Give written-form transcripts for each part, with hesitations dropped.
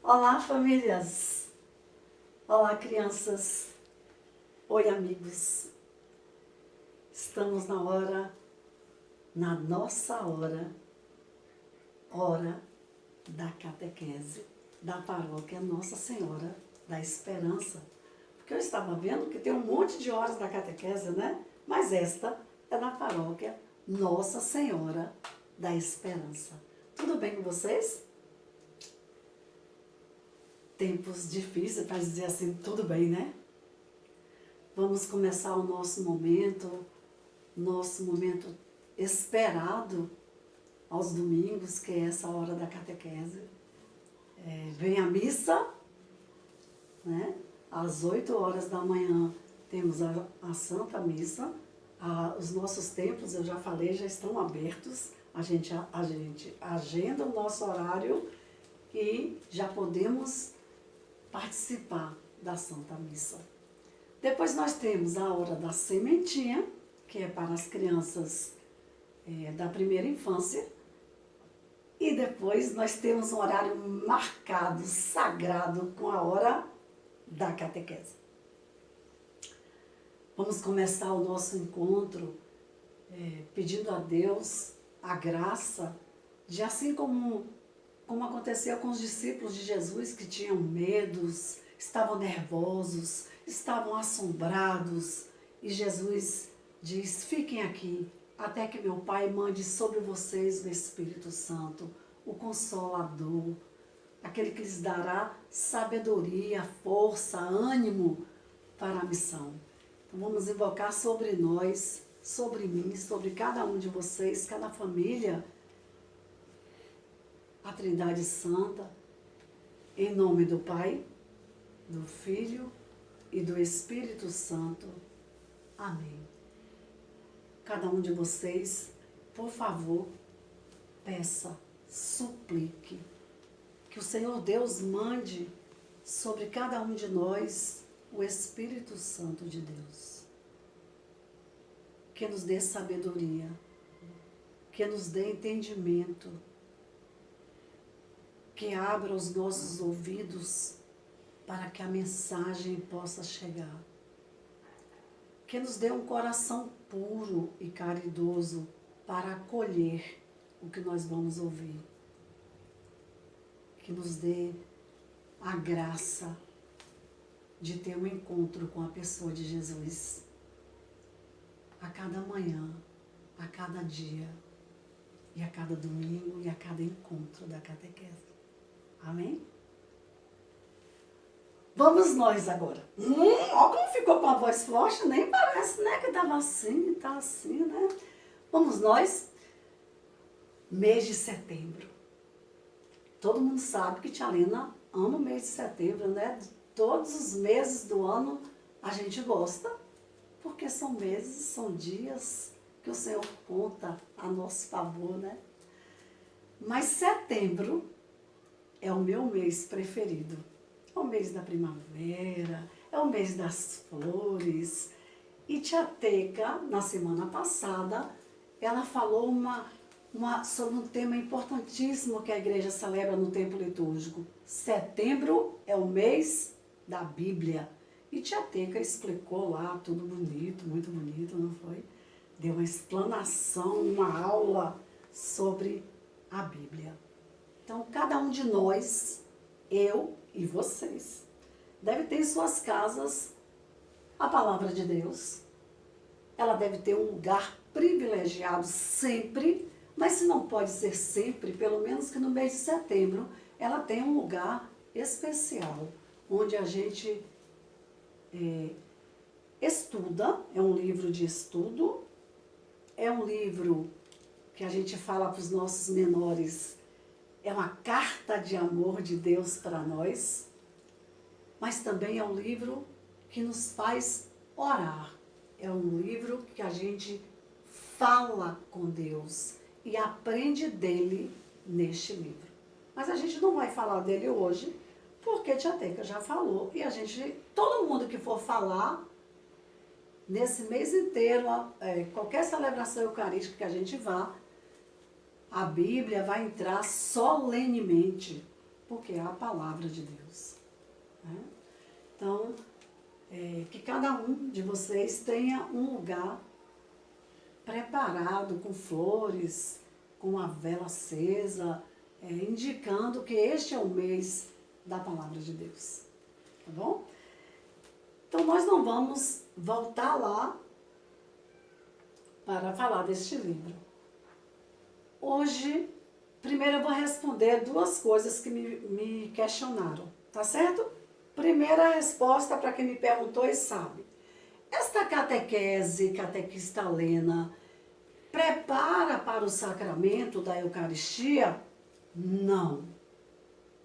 Olá, famílias! Olá, crianças! Oi, amigos! Estamos na nossa hora da catequese da paróquia Nossa Senhora da Esperança. Porque eu estava vendo que tem um monte de horas da catequese, né? Mas esta é na paróquia Nossa Senhora da Esperança. Tudo bem com vocês? Tempos difíceis para dizer assim, tudo bem, né? Vamos começar o nosso momento esperado aos domingos, que é essa hora da catequese. Vem a missa, né? Às 8 horas da manhã temos a Santa Missa. Os nossos templos, eu já falei, já estão abertos. A gente agenda o nosso horário e já podemos participar da Santa Missa. Depois nós temos a hora da sementinha, que é para as crianças da primeira infância. E depois nós temos um horário marcado, sagrado, com a hora da catequese. Vamos começar o nosso encontro pedindo a Deus a graça de, assim como aconteceu com os discípulos de Jesus, que tinham medos, estavam nervosos, estavam assombrados, e Jesus diz: fiquem aqui, até que meu Pai mande sobre vocês o Espírito Santo, o Consolador, aquele que lhes dará sabedoria, força, ânimo para a missão. Então vamos invocar sobre nós, sobre mim, sobre cada um de vocês, cada família, a Trindade Santa, em nome do Pai, do Filho e do Espírito Santo. Amém. Cada um de vocês, por favor, peça, suplique, que o Senhor Deus mande sobre cada um de nós o Espírito Santo de Deus, que nos dê sabedoria, que nos dê entendimento, que abra os nossos ouvidos para que a mensagem possa chegar. Que nos dê um coração puro e caridoso para acolher o que nós vamos ouvir. Que nos dê a graça de ter um encontro com a pessoa de Jesus a cada manhã, a cada dia, e a cada domingo e a cada encontro da catequese. Amém? Vamos nós agora. Olha como ficou com a voz forte, nem parece, né, que estava assim, tá assim, né? Vamos nós. Mês de setembro. Todo mundo sabe que tia Lena ama o mês de setembro, né? Todos os meses do ano a gente gosta, porque são meses, são dias que o Senhor conta a nosso favor, né? Mas setembro é o meu mês preferido. É o mês da primavera, é o mês das flores. E tia Teca, na semana passada, ela falou sobre um tema importantíssimo que a igreja celebra no tempo litúrgico. Setembro é o mês da Bíblia. E tia Teca explicou lá, tudo bonito, muito bonito, não foi? Deu uma explanação, uma aula sobre a Bíblia. Então, cada um de nós, eu e vocês, deve ter em suas casas a palavra de Deus. Ela deve ter um lugar privilegiado sempre, mas se não pode ser sempre, pelo menos que no mês de setembro, ela tem um lugar especial, onde a gente estuda, é um livro de estudo, é um livro que a gente fala para os nossos menores, é uma carta de amor de Deus para nós, mas também é um livro que nos faz orar. É um livro que a gente fala com Deus e aprende dele neste livro. Mas a gente não vai falar dele hoje, porque tia Teca já falou. E todo mundo que for falar, nesse mês inteiro, qualquer celebração eucarística que a gente vá, a Bíblia vai entrar solenemente porque é a palavra de Deus. Né? Então, que cada um de vocês tenha um lugar preparado com flores, com a vela acesa, indicando que este é o mês da palavra de Deus. Tá bom? Então, nós não vamos voltar lá para falar deste livro. Hoje, primeiro eu vou responder duas coisas que me questionaram, tá certo? Primeira resposta para quem me perguntou e sabe. Esta catequese catequistalena prepara para o sacramento da Eucaristia? Não.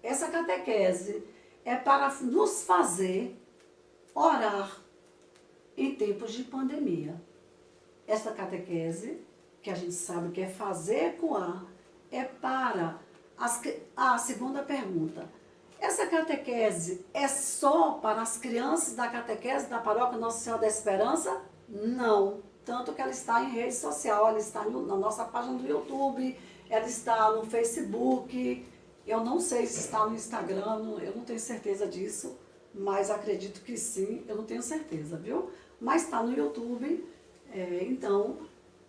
Essa catequese é para nos fazer orar em tempos de pandemia. Esta catequese, que a gente sabe que é fazer ecoar, é para a segunda pergunta. Essa catequese é só para as crianças da catequese da paróquia Nossa Senhora da Esperança? Não. Tanto que ela está em rede social, ela está na nossa página do YouTube, ela está no Facebook, eu não sei se está no Instagram, eu não tenho certeza disso, mas acredito que sim, eu não tenho certeza, viu? Mas está no YouTube, então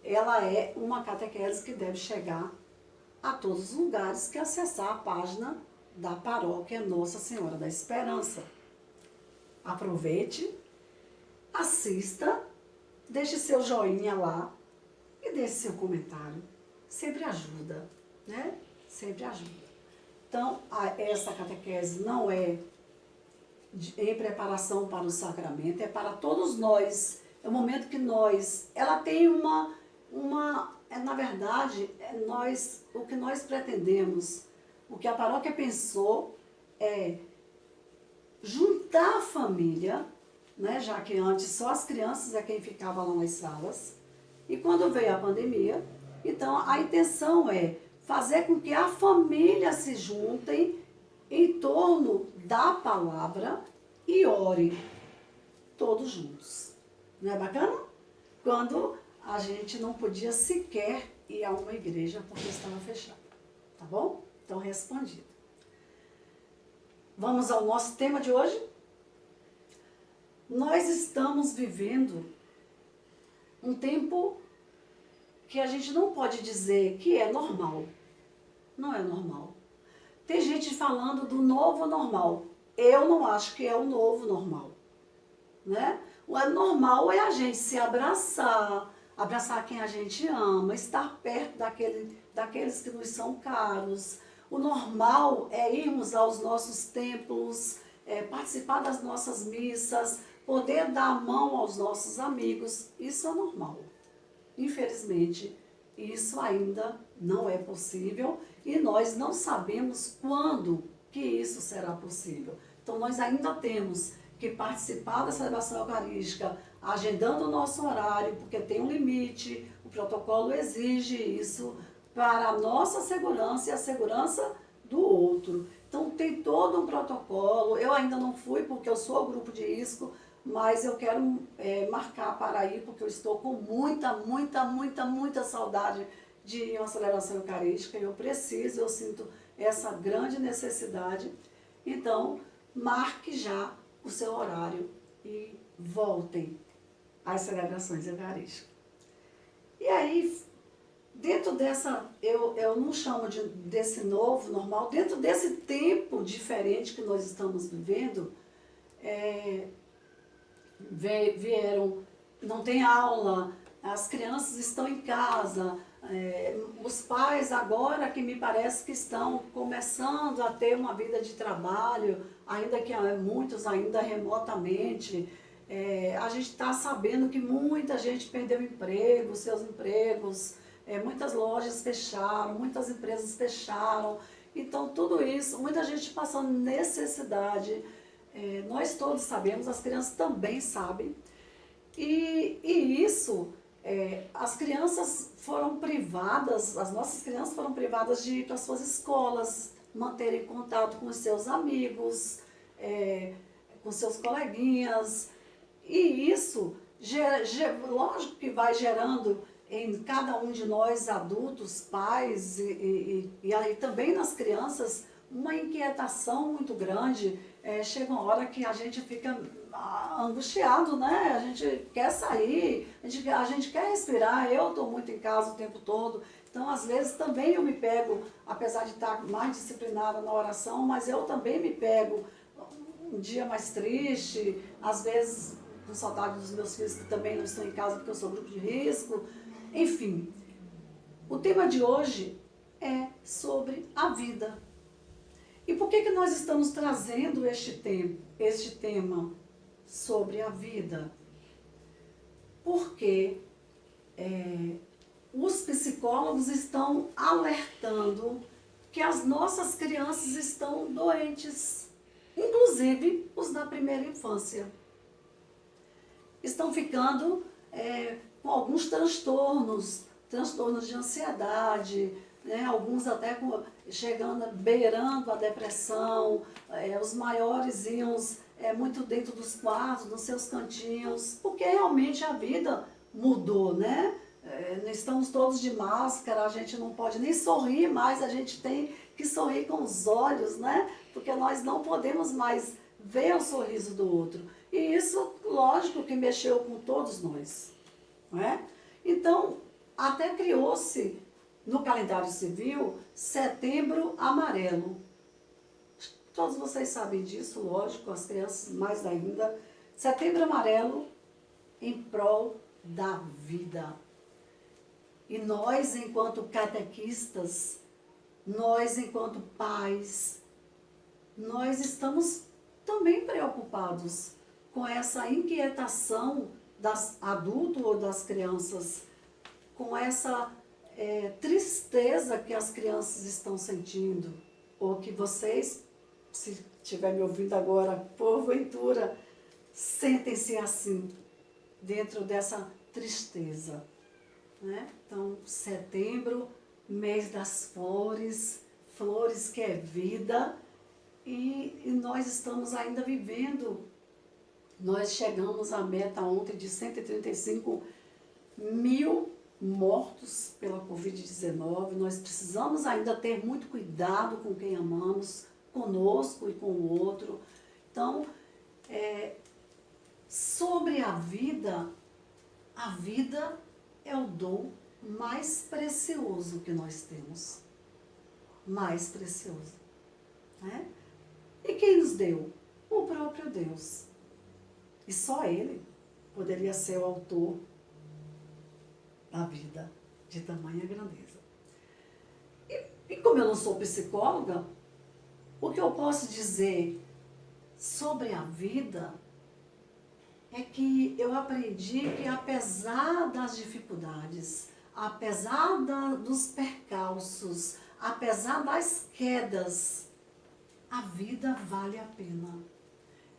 ela é uma catequese que deve chegar a todos os lugares que acessar a página da paróquia Nossa Senhora da Esperança. Aproveite, assista, deixe seu joinha lá e deixe seu comentário. Sempre ajuda, né? Sempre ajuda. Então, essa catequese não é em preparação para o sacramento, é para todos nós. É o momento que ela tem na verdade, o que nós pretendemos, o que a paróquia pensou é juntar a família, né, já que antes só as crianças é quem ficava lá nas salas, e quando veio a pandemia, então a intenção é fazer com que a família se juntem em torno da palavra e ore todos juntos. Não é bacana? Quando a gente não podia sequer ir a uma igreja porque estava fechada. Tá bom? Então, respondido. Vamos ao nosso tema de hoje? Nós estamos vivendo um tempo que a gente não pode dizer que é normal. Não é normal. Tem gente falando do novo normal. Eu não acho que é o novo normal. Né? O normal é a gente se abraçar quem a gente ama, estar perto daqueles que nos são caros. O normal é irmos aos nossos templos, participar das nossas missas, poder dar a mão aos nossos amigos. Isso é normal. Infelizmente, isso ainda não é possível e nós não sabemos quando que isso será possível. Então, nós ainda temos que participar da celebração eucarística, agendando o nosso horário, porque tem um limite, o protocolo exige isso para a nossa segurança e a segurança do outro. Então, tem todo um protocolo. Eu ainda não fui, porque eu sou grupo de risco, mas eu quero marcar para ir, porque eu estou com muita saudade de ir a uma celebração eucarística. Eu sinto essa grande necessidade. Então, marque já o seu horário e voltem às celebrações eucarísticas. E aí, dentro dessa, eu não chamo desse novo normal, dentro desse tempo diferente que nós estamos vivendo, vieram, não tem aula, as crianças estão em casa, os pais agora que me parece que estão começando a ter uma vida de trabalho, ainda que muitos ainda remotamente. A gente está sabendo que muita gente perdeu emprego, seus empregos, muitas lojas fecharam, muitas empresas fecharam. Então, tudo isso, muita gente passando necessidade. Nós todos sabemos, as crianças também sabem. E isso, as crianças foram privadas, as nossas crianças foram privadas de ir para suas escolas, manterem contato com os seus amigos, com seus coleguinhas. E isso, lógico que vai gerando em cada um de nós, adultos, pais, e aí também nas crianças, uma inquietação muito grande. Chega uma hora que a gente fica angustiado, né? A gente quer sair, a gente quer respirar. Eu estou muito em casa o tempo todo, então às vezes também eu me pego, apesar de estar mais disciplinada na oração, mas eu também me pego um dia mais triste, às vezes com saudade dos meus filhos que também não estão em casa porque eu sou grupo de risco. Enfim, o tema de hoje é sobre a vida. E por que nós estamos trazendo este tema sobre a vida? Porque os psicólogos estão alertando que as nossas crianças estão doentes, inclusive os da primeira infância. Estão ficando com alguns transtornos de ansiedade, né? Alguns até beirando a depressão, os maiores iam muito dentro dos quartos, nos seus cantinhos, porque realmente a vida mudou, né? Estamos todos de máscara, a gente não pode nem sorrir mais, a gente tem que sorrir com os olhos, né? Porque nós não podemos mais ver o sorriso do outro. E isso, lógico, que mexeu com todos nós, não é? Então, até criou-se no calendário civil Setembro Amarelo. Todos vocês sabem disso, lógico, as crianças mais ainda. Setembro Amarelo em prol da vida. E nós, enquanto catequistas, nós, enquanto pais, nós estamos também preocupados com essa inquietação das adultos ou das crianças, com essa tristeza que as crianças estão sentindo, ou que vocês, se estiver me ouvindo agora, porventura, sentem-se assim, dentro dessa tristeza, né? Então, setembro, mês das flores, flores que é vida, e nós estamos ainda vivendo. Nós chegamos à meta ontem de 135 mil mortos pela Covid-19. Nós precisamos ainda ter muito cuidado com quem amamos, conosco e com o outro. Então, sobre a vida é o dom mais precioso que nós temos. Mais precioso, né? E quem nos deu? O próprio Deus. E só Ele poderia ser o autor da vida de tamanha grandeza. E como eu não sou psicóloga, o que eu posso dizer sobre a vida é que eu aprendi que apesar das dificuldades, apesar dos percalços, apesar das quedas, a vida vale a pena.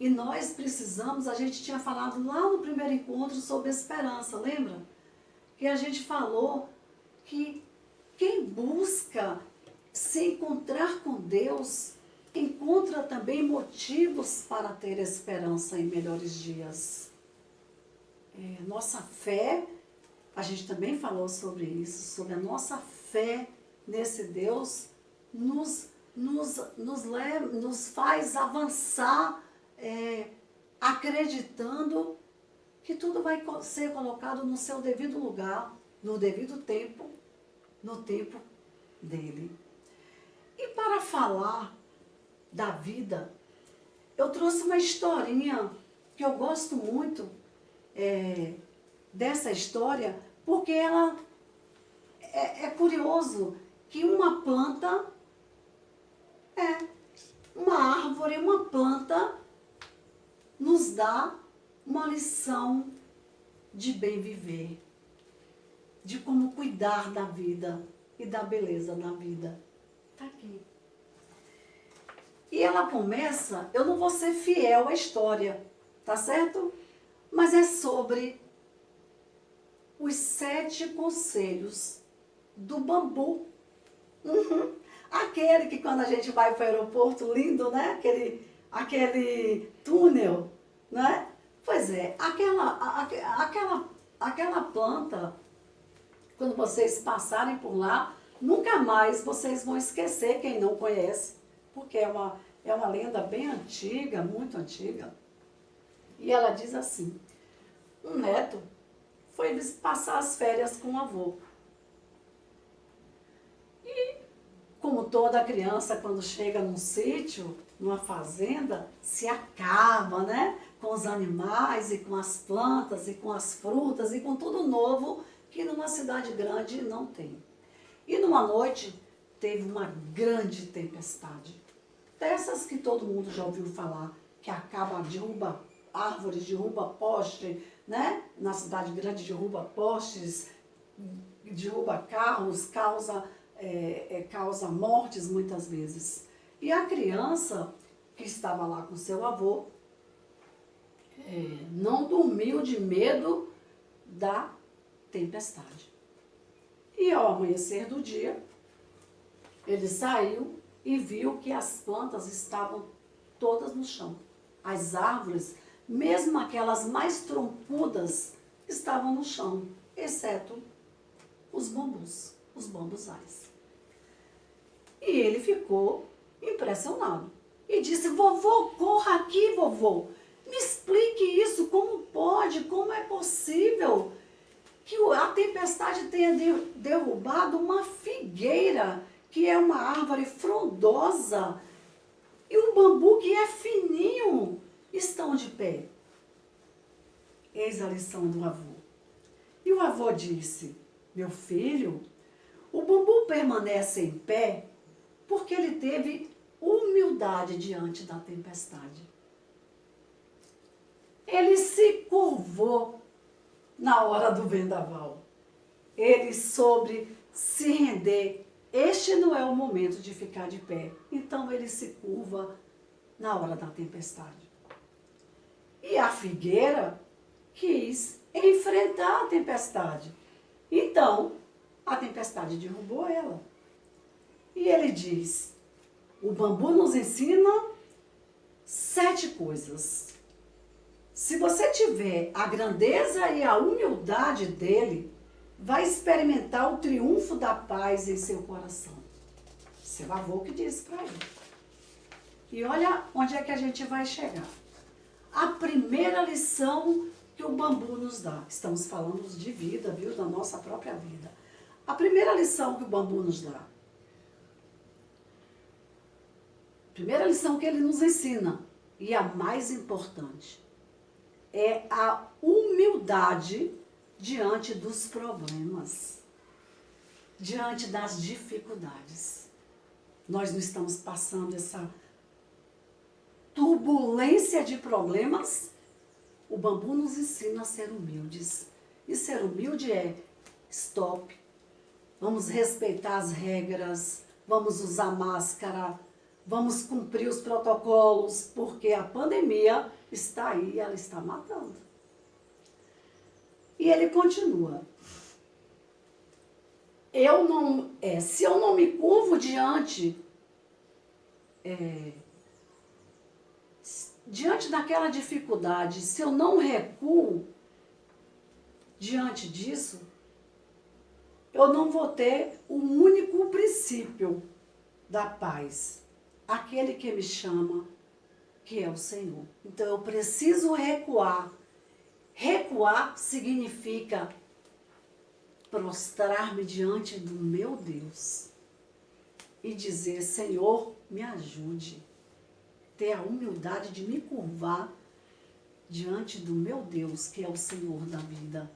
E nós precisamos, a gente tinha falado lá no primeiro encontro sobre esperança, lembra? Que a gente falou que quem busca se encontrar com Deus, encontra também motivos para ter esperança em melhores dias. Nossa fé, a gente também falou sobre isso, sobre a nossa fé nesse Deus, nos faz avançar, acreditando que tudo vai ser colocado no seu devido lugar, no devido tempo, no tempo dele. E para falar da vida, eu trouxe uma historinha que eu gosto muito dessa história, porque ela é curioso que uma planta, uma árvore, uma planta, nos dá uma lição de bem viver, de como cuidar da vida e da beleza da vida. Está aqui. E ela começa, eu não vou ser fiel à história, tá certo? Mas é sobre os 7 conselhos do bambu. Aquele que quando a gente vai para o aeroporto, lindo, né? Aquele túnel, né? Pois é, aquela planta, quando vocês passarem por lá, nunca mais vocês vão esquecer, quem não conhece, porque é uma lenda bem antiga, muito antiga. E ela diz assim, um neto foi passar as férias com o avô. E, como toda criança, quando chega num sítio, numa fazenda, se acaba, né? Com os animais e com as plantas e com as frutas e com tudo novo que numa cidade grande não tem. E numa noite teve uma grande tempestade. Dessas que todo mundo já ouviu falar, que acaba, derruba árvores, derruba poste, né? Na cidade grande derruba postes, derruba carros, causa mortes muitas vezes. E a criança que estava lá com seu avô não dormiu de medo da tempestade. E ao amanhecer do dia, ele saiu e viu que as plantas estavam todas no chão. As árvores, mesmo aquelas mais troncudas, estavam no chão, exceto os bambus, os bambuzais. E ele ficou impressionado e disse, vovô, corra aqui, vovô, me explique isso, como pode, como é possível que a tempestade tenha derrubado uma figueira, que é uma árvore frondosa, e um bambu que é fininho, estão de pé. Eis a lição do avô. E o avô disse, meu filho, o bambu permanece em pé porque ele teve humildade diante da tempestade. Ele se curvou na hora do vendaval. Ele soube se render. Este não é o momento de ficar de pé. Então ele se curva na hora da tempestade. E a figueira quis enfrentar a tempestade. Então, a tempestade derrubou ela. E ele diz, o bambu nos ensina 7 coisas. Se você tiver a grandeza e a humildade dele, vai experimentar o triunfo da paz em seu coração. Seu avô que disse para ele. E olha onde é que a gente vai chegar. A primeira lição que o bambu nos dá. Estamos falando de vida, viu? Da nossa própria vida. A primeira lição que o bambu nos dá. A primeira lição que ele nos ensina, e a mais importante, é a humildade diante dos problemas, diante das dificuldades. Nós não estamos passando essa turbulência de problemas. O bambu nos ensina a ser humildes. E ser humilde é stop. Vamos respeitar as regras, vamos usar máscara, vamos cumprir os protocolos, porque a pandemia está aí e ela está matando. E ele continua. Se eu não me curvo diante daquela dificuldade, se eu não recuo diante disso, eu não vou ter o único princípio da paz, aquele que me chama, que é o Senhor. Então eu preciso recuar. Recuar significa prostrar-me diante do meu Deus e dizer, Senhor, me ajude. Ter a humildade de me curvar diante do meu Deus, que é o Senhor da vida.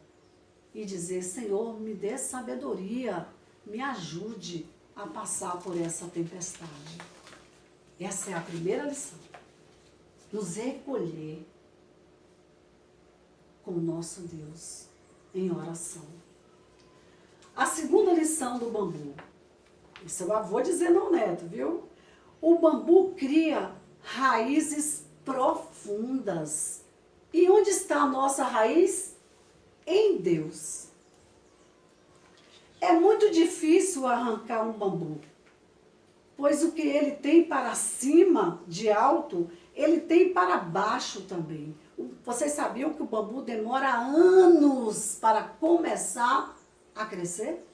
E dizer, Senhor, me dê sabedoria, me ajude a passar por essa tempestade. Essa é a primeira lição. Nos recolher com o nosso Deus em oração. A segunda lição do bambu. Isso eu vou dizendo ao neto, viu? O bambu cria raízes profundas. E onde está a nossa raiz? Em Deus. É muito difícil arrancar um bambu, pois o que ele tem para cima, de alto, ele tem para baixo também. Vocês sabiam que o bambu demora anos para começar a crescer?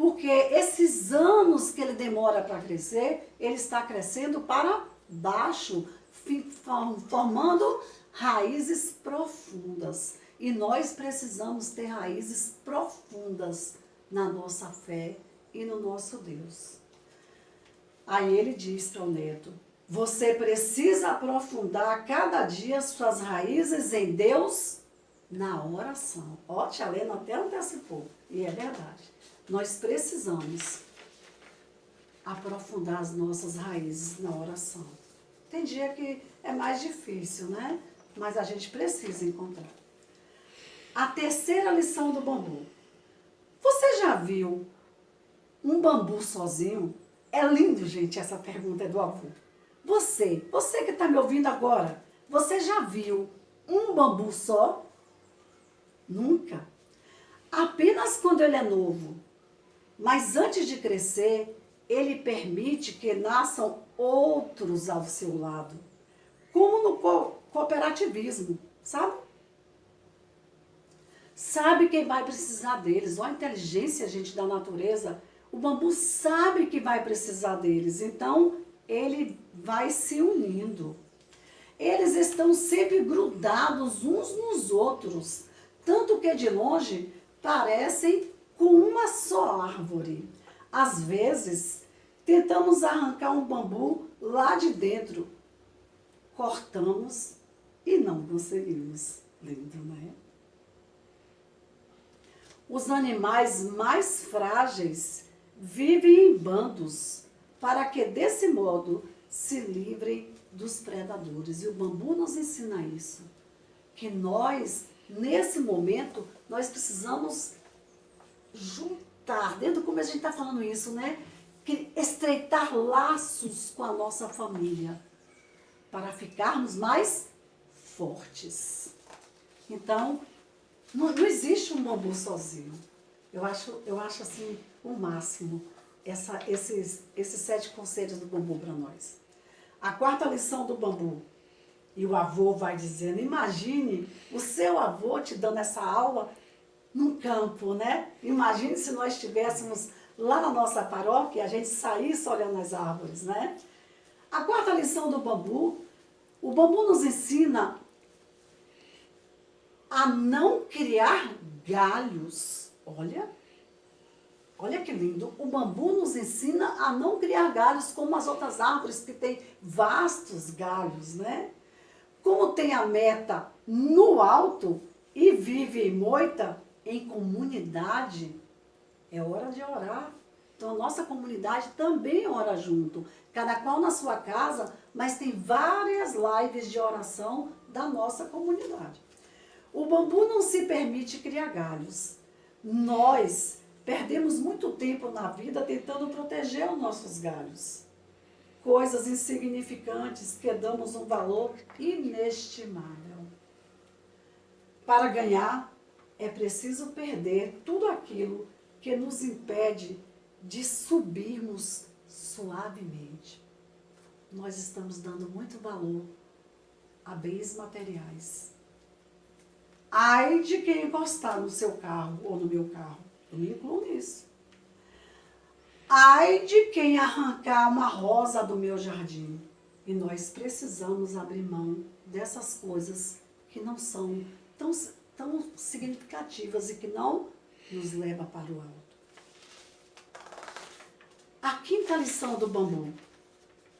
Porque esses anos que ele demora para crescer, ele está crescendo para baixo, formando raízes profundas. E nós precisamos ter raízes profundas na nossa fé e no nosso Deus. Aí ele diz para o neto: você precisa aprofundar cada dia suas raízes em Deus na oração. Ó, tia Lena até antecipou. E é verdade. Nós precisamos aprofundar as nossas raízes na oração. Tem dia que é mais difícil, né? Mas a gente precisa encontrar. A terceira lição do bambu. Você já viu um bambu sozinho? É lindo, gente, essa pergunta é do avô. Você que está me ouvindo agora, você já viu um bambu só? Nunca. Apenas quando ele é novo. Mas antes de crescer, ele permite que nasçam outros ao seu lado. Como no cooperativismo, sabe? Sabe quem vai precisar deles. Olha a inteligência, gente, da natureza. O bambu sabe que vai precisar deles. Então, ele vai se unindo. Eles estão sempre grudados uns nos outros. Tanto que de longe parecem com uma só árvore. Às vezes, tentamos arrancar um bambu lá de dentro. Cortamos e não conseguimos. Lindo, não é? Os animais mais frágeis vivem em bandos para que, desse modo, se livrem dos predadores. E o bambu nos ensina isso. Que nós, nesse momento, nós precisamos juntar, dentro como a gente está falando isso, né? Que estreitar laços com a nossa família para ficarmos mais fortes. Então, não existe um bambu sozinho. Eu acho assim o máximo esses 7 conselhos do bambu para nós. A quarta lição do bambu. E o avô vai dizendo, imagine o seu avô te dando essa aula num campo, né? Imagine se nós estivéssemos lá na nossa paróquia, a gente saísse olhando as árvores, né? A quarta lição do bambu, o bambu nos ensina a não criar galhos. Olha que lindo. O bambu nos ensina a não criar galhos como as outras árvores que têm vastos galhos, né? Como tem a meta no alto e vive em moita, em comunidade, é hora de orar. Então a nossa comunidade também ora junto. Cada qual na sua casa, mas tem várias lives de oração da nossa comunidade. O bambu não se permite criar galhos. Nós perdemos muito tempo na vida tentando proteger os nossos galhos. Coisas insignificantes que damos um valor inestimável. Para ganhar, é preciso perder tudo aquilo que nos impede de subirmos suavemente. Nós estamos dando muito valor a bens materiais. Ai de quem encostar no seu carro ou no meu carro. Eu me incluo nisso. Ai de quem arrancar uma rosa do meu jardim. E nós precisamos abrir mão dessas coisas que não são tão significativas e que não nos levam para o alto. A quinta lição do bambu.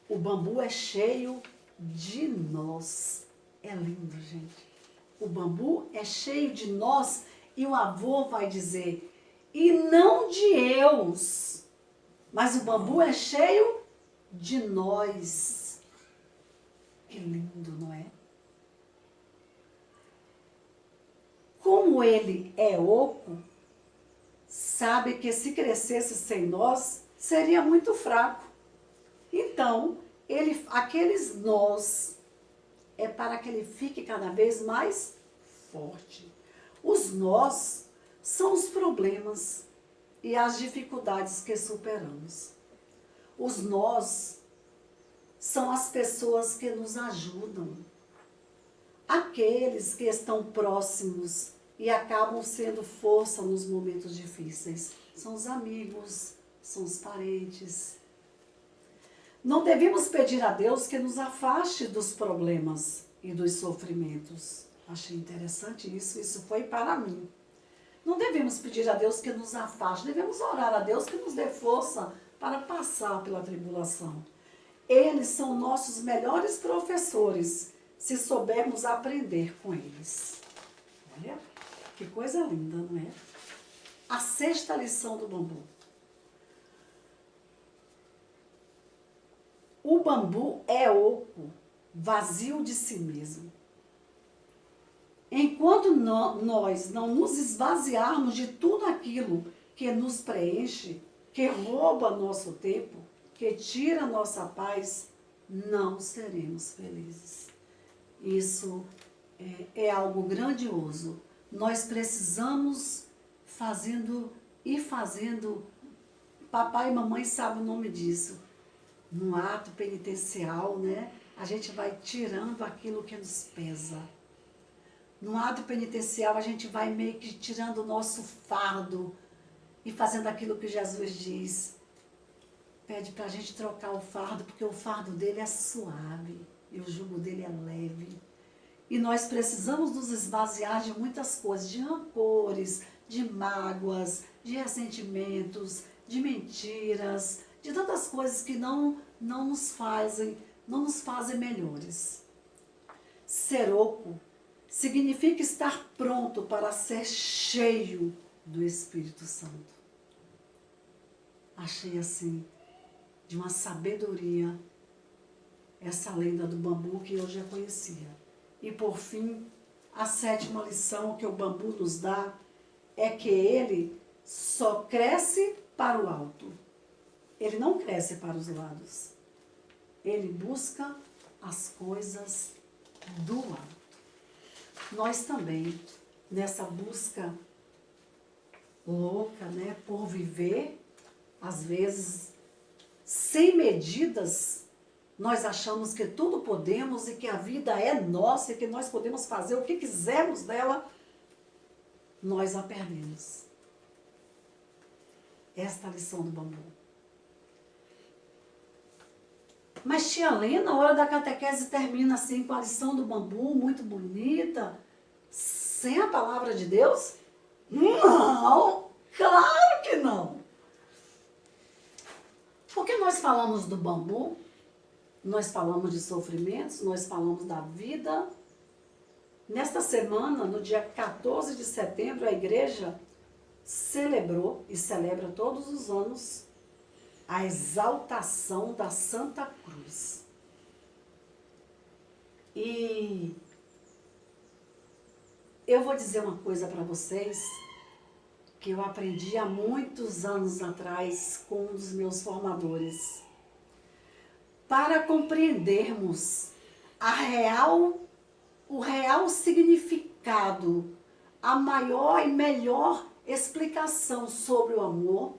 O bambu é cheio de nós. É lindo, gente. O bambu é cheio de nós e o avô vai dizer, e não de eus, mas o bambu é cheio de nós. Que lindo, não é? Como ele é oco, sabe que se crescesse sem nós, seria muito fraco. Então, aqueles nós é para que ele fique cada vez mais forte. Os nós são os problemas e as dificuldades que superamos. Os nós são as pessoas que nos ajudam. Aqueles que estão próximos e acabam sendo força nos momentos difíceis. são os amigos, são os parentes. Não devemos pedir a Deus que nos afaste dos problemas e dos sofrimentos. Achei interessante isso foi para mim. Não devemos pedir a Deus que nos afaste, devemos orar a Deus que nos dê força para passar pela tribulação. Eles são nossos melhores professores, se soubermos aprender com eles. Olha, que coisa linda, não é? A sexta lição do bambu. O bambu é oco, vazio de si mesmo. Enquanto nós não nos esvaziarmos de tudo aquilo que nos preenche, que rouba nosso tempo, que tira nossa paz, não seremos felizes. Isso é algo grandioso. Nós precisamos fazendo, papai e mamãe sabem o nome disso, no ato penitencial, né? A gente vai tirando aquilo que nos pesa. No ato penitencial, a gente vai meio que tirando o nosso fardo e fazendo aquilo que Jesus diz. Pede para a gente trocar o fardo, porque o fardo dele é suave e o jugo dele é leve. E nós precisamos nos esvaziar de muitas coisas, de rancores, de mágoas, de ressentimentos, de mentiras, de tantas coisas que não nos fazem melhores. Ser oco significa estar pronto para ser cheio do Espírito Santo. Achei assim, de uma sabedoria, essa lenda do bambu que eu já conhecia. E por fim, a sétima lição que o bambu nos dá é que ele só cresce para o alto. Ele não cresce para os lados. Ele busca as coisas do alto. Nós também, nessa busca louca, né, por viver, às vezes, sem medidas, nós achamos que tudo podemos e que a vida é nossa e que nós podemos fazer o que quisermos dela, nós a perdemos. Esta é a lição do bambu. Mas tia Lena, a hora da catequese termina assim com a lição do bambu, muito bonita, sem a palavra de Deus? Não, claro que não. Porque nós falamos do bambu, nós falamos de sofrimentos, nós falamos da vida. Nesta semana, no dia 14 de setembro, a igreja celebrou e celebra todos os anos a exaltação da Santa Cruz. E eu vou dizer uma coisa para vocês que eu aprendi há muitos anos atrás com um dos meus formadores. Para compreendermos o real significado, a maior e melhor explicação sobre o amor,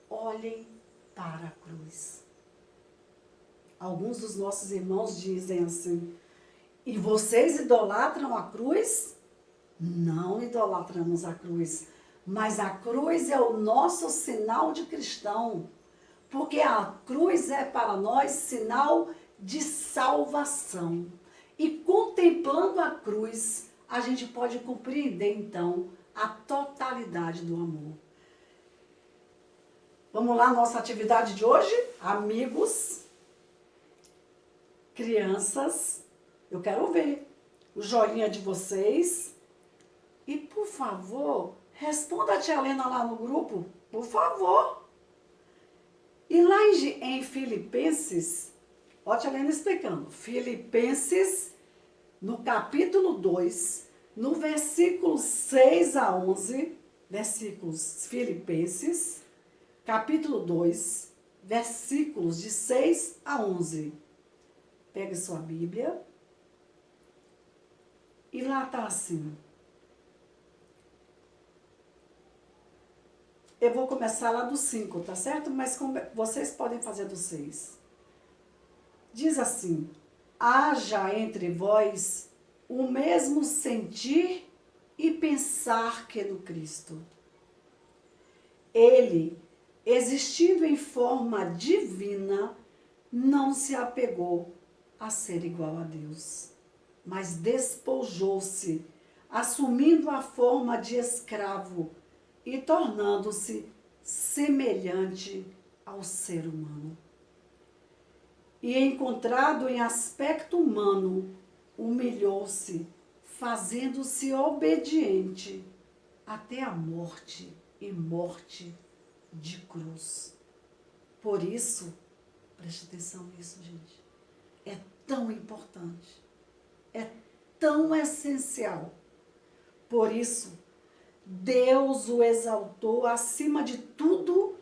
olhem para a cruz. Alguns dos nossos irmãos dizem assim, e vocês idolatram a cruz? Não idolatramos a cruz, mas a cruz é o nosso sinal de cristão, porque a cruz é para nós sinal de salvação. E contemplando a cruz, a gente pode compreender então a totalidade do amor. Vamos lá, nossa atividade de hoje? Amigos, crianças, eu quero ver o joinha de vocês. E, por favor, responda a tia Helena lá no grupo, por favor. E lá em Filipenses, ó a tia Helena explicando, Filipenses, no capítulo 2, no versículo 6 a 11, versículos Filipenses, capítulo 2, versículos de 6 a 11. Pegue sua Bíblia. E lá está assim. Eu vou começar lá do 5, tá certo? Mas vocês podem fazer do 6. Diz assim, haja entre vós o mesmo sentir e pensar que no Cristo. Ele, existindo em forma divina, não se apegou a ser igual a Deus, mas despojou-se, assumindo a forma de escravo e tornando-se semelhante ao ser humano. E encontrado em aspecto humano, humilhou-se, fazendo-se obediente até a morte e morte de cruz. Por isso, preste atenção nisso, gente, é tão importante, é tão essencial. Por isso, Deus o exaltou acima de tudo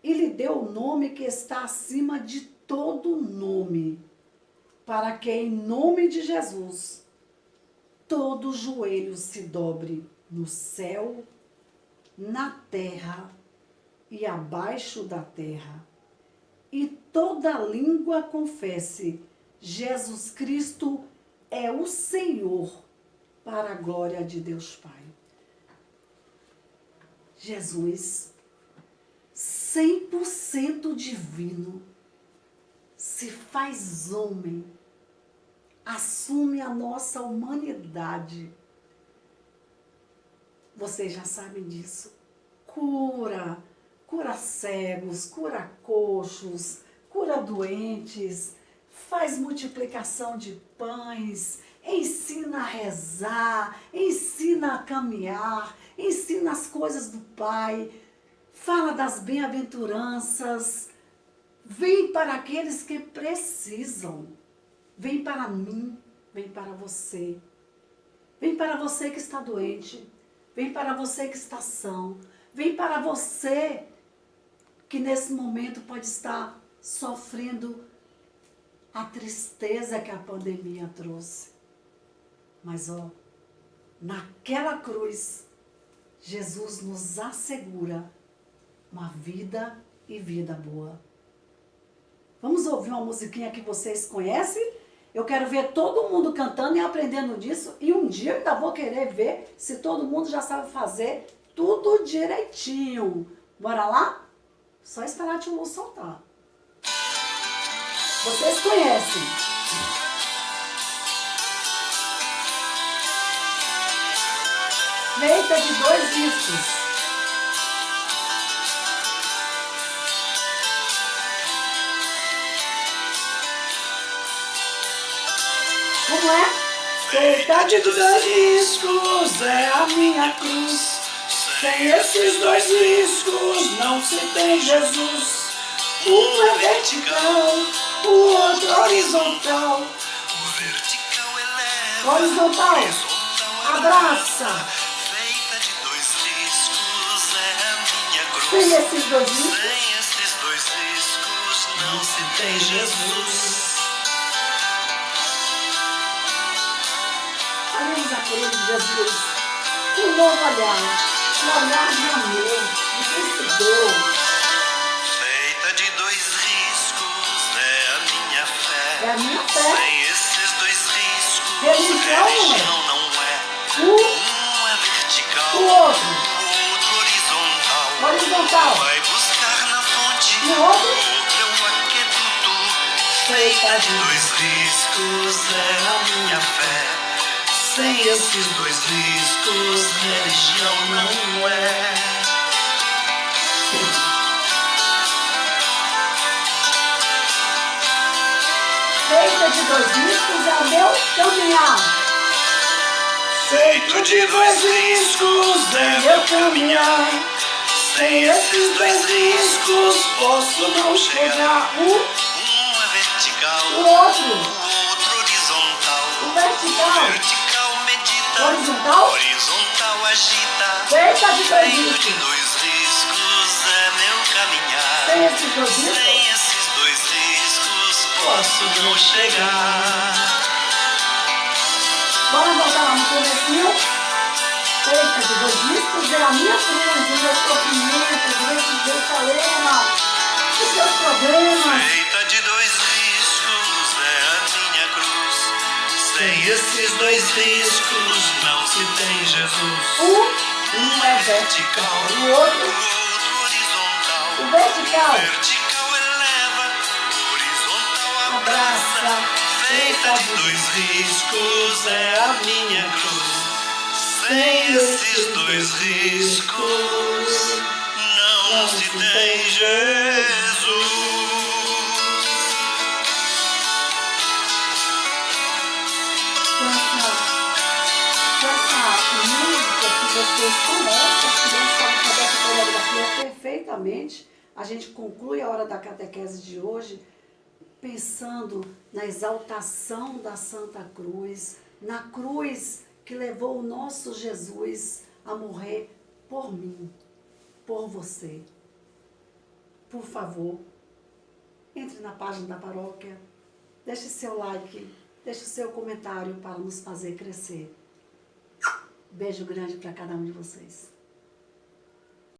e lhe deu o nome que está acima de todo nome, para que em nome de Jesus todo joelho se dobre no céu, na terra e abaixo da terra, e toda língua confesse: Jesus Cristo é o Senhor, para a glória de Deus Pai. Jesus, 100% divino, se faz homem, assume a nossa humanidade. Vocês já sabem disso. Cura cegos, cura coxos, cura doentes, faz multiplicação de pães, ensina a rezar, ensina a caminhar, ensina as coisas do Pai, fala das bem-aventuranças, vem para aqueles que precisam, vem para mim, vem para você. Vem para você que está doente, vem para você que está são, vem para você que nesse momento pode estar sofrendo a tristeza que a pandemia trouxe. Mas, naquela cruz, Jesus nos assegura uma vida e vida boa. Vamos ouvir uma musiquinha que vocês conhecem? Eu quero ver todo mundo cantando e aprendendo disso. E um dia eu ainda vou querer ver se todo mundo já sabe fazer tudo direitinho. Bora lá? Só esperar a tia Lu soltar. Vocês conhecem. Feita de 2 riscos. Como é? Feita de 2 riscos é a minha cruz. Sem esses 2 riscos não se tem Jesus. Um é vertical, o outro horizontal. O vertical eleva, Horizontal. o horizontal Abraça. Feita de 2 riscos é a minha cruz. Sem esses 2 riscos. Sem esses 2 riscos não se tem Jesus. Olhemos a cruz de Jesus com um novo olhar. Um olhar de amor, de quem se deu. Feita de 2 riscos é a minha fé. É a minha fé. Sem esses 2 riscos, Religião não é. Um é vertical, o outro. o outro horizontal. Horizontal. Vai buscar na fonte, E o outro? é o aqueduto. Feita de 2 riscos é a minha fé. Sem esses 2 riscos, religião não é. Feita de 2 riscos é o meu caminhar. Feito de 2 riscos é meu caminhar. Sem esses 2 riscos posso não chegar. Um é vertical, o outro. o outro horizontal. O vertical. Vertical medita, Horizontal. horizontal agita. Feita de 2 Feito de riscos. 2 riscos é meu caminhar. Sem esses 2 riscos. Sem esses 2 riscos posso não chegar. Bora voltar lá no comecinho. Feita de 2 riscos é a minha cruz, o meu sofrimento, o meu calema, os seus problemas. Feita de 2 riscos é a minha cruz. Sem esses 2 riscos não se tem Jesus. Um é vertical, o outro. o outro O vertical. Vertical eleva, horizontal Abraça. abraça. Feita de dois riscos é a minha cruz. Sem esses dois riscos não se tem Jesus. Com essa música que vocês conhecem, as crianças sabem fazer essa coreografia perfeitamente. A gente conclui a hora da catequese de hoje pensando na exaltação da Santa Cruz, na cruz que levou o nosso Jesus a morrer por mim, por você. Por favor, entre na página da paróquia, deixe seu like, deixe o seu comentário para nos fazer crescer. Beijo grande para cada um de vocês.